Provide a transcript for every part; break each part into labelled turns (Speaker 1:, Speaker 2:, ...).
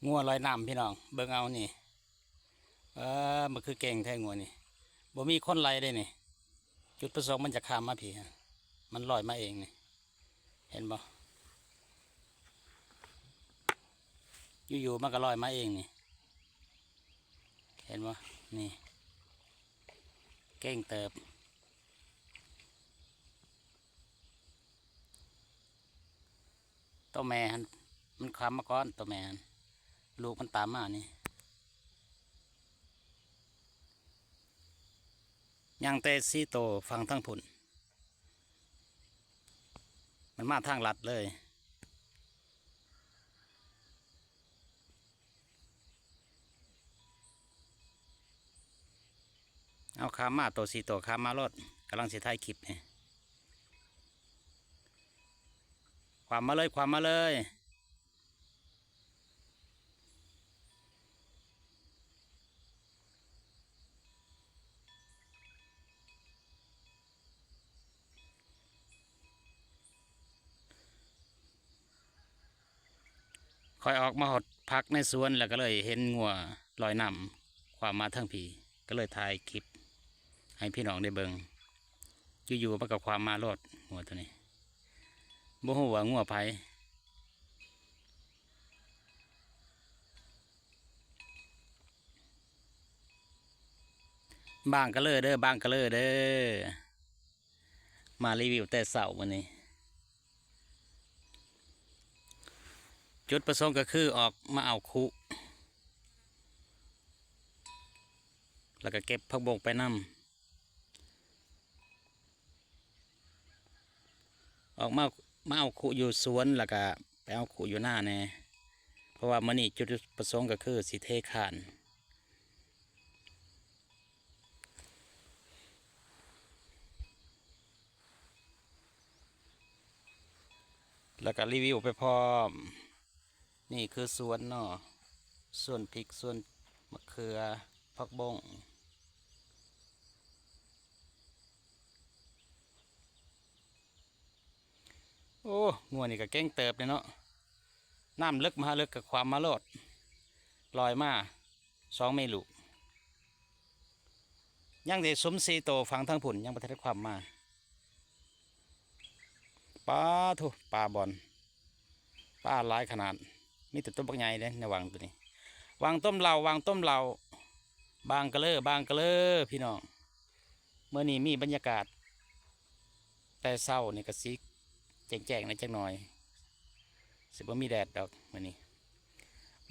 Speaker 1: งัวลอยน้ำพี่น้องเบิ่งเอานี่มันคือเก่งแท้งัวนี่บ่มีคนไล่ได้นี่จุดประสงค์มันจะข้ามมาพี่มันลอยมาเองนี่เห็นบ่อยู่ๆมันก็ลอยมาเองนี่เห็นบ่นี่เก่งเติบตัวแม่มันข้ามมาก่อนตัวแม่ลูกมันตามมานี่ยังเตซี่โตฟังทั้งผุนมันมาทางลัดเลยเอาข้ามมาตัวสี่ตัวข้ามมารถกำลังสิถ่ายคลิปนี่ความมาเลยความมาเลยคอยออกมาหดพักในสวนแล้วก็เลยเห็นงัวลอยน้ำความมาทั้งผีก็เลยถ่ายคลิปให้พี่น้องได้เบิงอยู่ๆมันกับความมาโลดงัวตัวนี้บ่ฮู้ว่างัวไผบางก็เลยเด้อบางก็เลยเด้อมารีวิวแต่เสาร์วันนี้จุดประสงค์ก็คือออกมาเอาคุแล้วก็เก็บผักบงไปนำออกมาเอาคุอยู่สวนแล้วก็ไปเอาคุอยู่หน้าแน่เพราะว่ามื้อนี้จุดประสงค์ก็คือสิเทขานแล้วก็รีวิวไปพร้อมนี่คือสวนเนาะสวนพริกสวนมะเขือผักบงโอ้งัวนี่ก็เก่งเติบเลยเนาะน้ำลึกมาลึกกับความมาโลดลอยมา2 เมลูยังได้สมซีโตฟังทั้งผุนยังประทัดความมาปลาทุปลาบอลปลาหลายขนาดมีแต่ต้นบักใหญ่เลยในวังตัวนี้วังต้มเหล่าวังต้มเหล่าบางกะเลอบางกะเลอพี่น้องเมื่อนี้มีบรรยากาศแต่เศร้านี่ก็สิแจ้งๆในจักหน่อยสิบ่มีแดดดอกมื่อนี้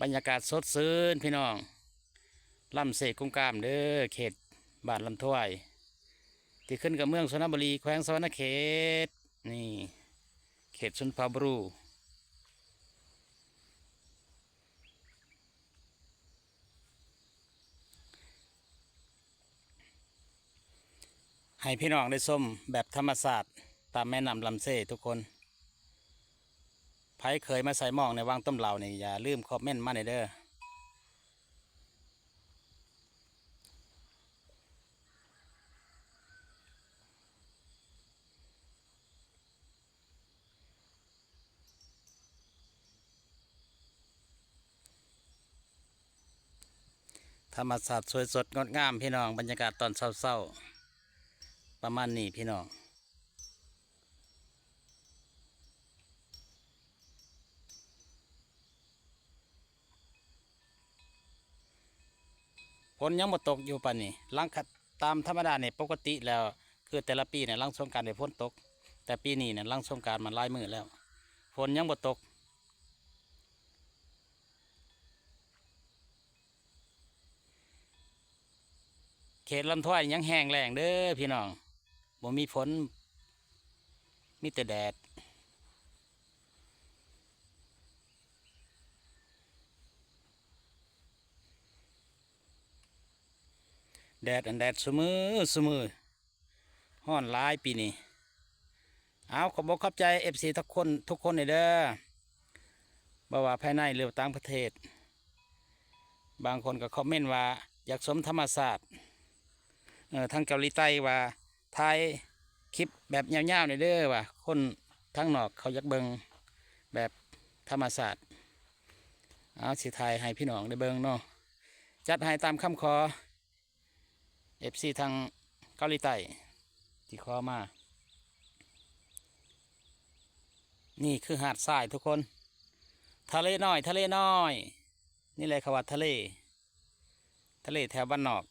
Speaker 1: บรรยากาศสดชื่นพี่น้องลำเสกกุ้งกามเด้อเขตบ้านลำถ้วยที่ขึ้นกับเมืองสุนทรบุรีแขวงสวรรณเขตนี่เขตสุนทรบุรีให้พี่น้องได้ชมแบบธรรมศาสตร์ตามแม่น้ำลำเสทุกคนไผเคยมาใส่หมองในวังต้มเหล่านี่อย่าลืมคอมเมนต์มาในเด้อธรรมศาสตร์สวยสดงดงามพี่น้องบรรยากาศตอนเศร้าๆประมาณนี้พี่น้องฝนยังบ่ตกอยู่ป่านนี้หลังตามธรรมดาเนี่ยปกติแล้วคือแต่ละปีเนี่ยหลังสงกรานต์ได้ฝนตกแต่ปีนี้เนี่ยหลังสงกรานต์มันหลายมื้อแล้วฝนยังบ่ตกเขตลำถ้วยยังแห้งแล้งเด้อพี่น้องบ่มีฝนมีแต่แดดแดดเสมอฮ้อนหลายปีนี้เอาขอบอกขอบใจFCทุกคนเลยเด้อบ่ว่าภายในหรือต่างประเทศบางคนก็คอมเมนต์ว่าอยากสมธรรมศาสตร์ทางเกาหลีใต้ว่าถ่ายคลิปแบบยาวๆหน่อยเด้อว่าคนทั้งนอกเขาอยากเบิ่งแบบธรรมศาสตร์ เอาสิถ่ายให้พี่น้องได้เบิ่งเนาะจัดให้ตามคำขอ FC ทางเกาหลีใต้ที่ขอมา นี่คือหาดทรายทุกคน ทะเลน้อยทะเลน้อย นี่เลยคำว่าทะเล ทะเลแถวบ้านนอก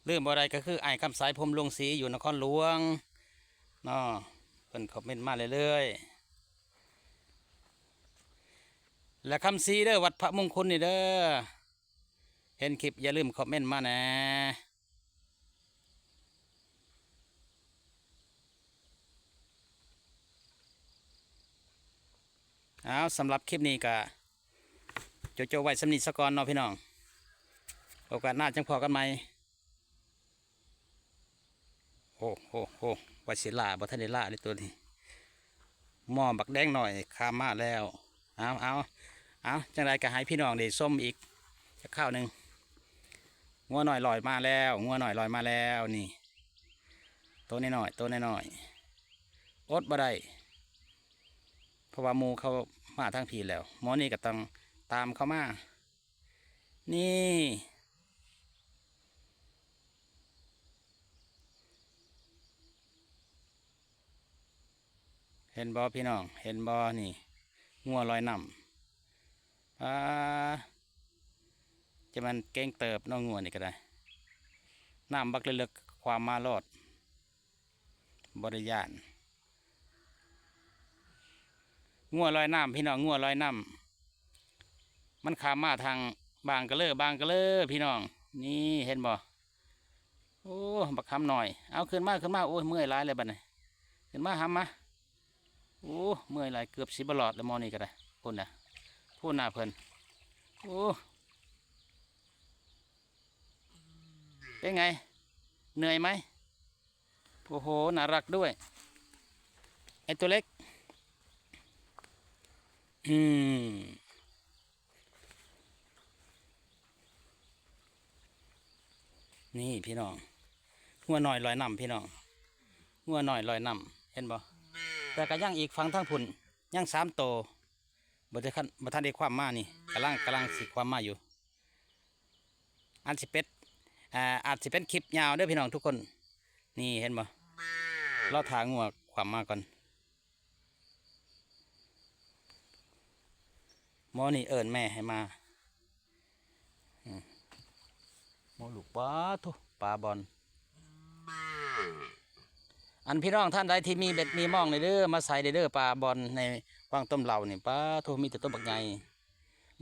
Speaker 1: เรื่องบ่ได้ก็คือไอ้คำสายพรหมลวงศรีอยู่นครหลวงเนาะเพิ่นคอมเมนต์มาเรื่อยๆและคำศรีเด้อวัดพระมงคลนี่เด้อเห็นคลิปอย่าลืมคอมเมนต์มานะเอาสำหรับคลิปนี้ก็โจไว้สำนีสกอนเนาะพี่น้องโอกาสหน้าจังพอกันไหมโอ้โหโอ้วาสิลาบัทเดล่าในตัวนี้หม้อบักแดงหน่อยข้ามมาแล้วเอาจังไรก็ให้พี่น้องได้ส้มอีกจะข้าวหนึ่งงัวหน่อยลอยมาแล้วงัวหน่อยลอยมาแล้วนี่ตัวน้อยตัวน้อยอดบ่ได้เพราะว่าหมูเขามาทั้งผีแล้วหมอนี่ก็ต้องตามเขามานี่เห็นบ่พี่น้องเห็นบ่นี่งัวลอยน้ำจะมันเก่งเติบน้องงัวนี่ก็ได้น้ำบักเลือกความมารอดบริยานงัวลอยน้ำพี่น้องงัวลอยน้ำมันขามมาทางบางกะเลอบางกะเลอพี่น้องนี่เห็นบ่โอ้บักคำหน่อยเอาขึ้นมาโอ้ยเมื่อยร้ายเลยบัดนี้ขึ้นมาหำมาโอ้เมื่อยหลายเกือบสิบหลอดแล้วมอนี่ก็ได้พูดนะพูดหน้าเพลินโอ้เป็นไงเหนื่อยไหมโอ้โหน่ารักด้วยไอตัวเล็กนี่พี่น้องงัวหน่อยลอยน้ำพี่น้องงัวหน่อยลอยน้ำเห็นบ่แต่ก็ย่างอีกฟังทั้งผุนย่าง3 โตบ่ได้บ่ทันได้ความมานี่กำลังสิความมาอยู่อันสิเป็ดอาจสิเป็นคลิปยาวเด้อพี่น้องทุกคนนี่เห็นบ่เราถางัวความมาก่อนหมอนี่เอิญแม่ให้มาหมอลูกปลาทุปลาบอลอันพี่น้องท่านใดที่มีเบ็ดมีม่องในเด้อมาใส่ในเด้อปลาบอลในวางต้มเหล่านี่ปลาทุมีแต่ต้มบักใหญ่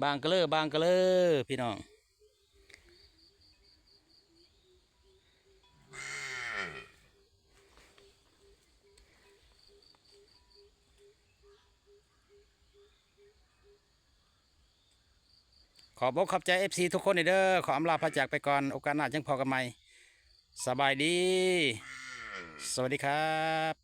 Speaker 1: บางกะเลอบางกะเลอพี่น้องขอบอกขอบใจ FC ทุกคนเด้อขออำลาพระจากไปก่อนโอกาสหน้าจังพอกันใหม่สบายดีสวัสดีครับ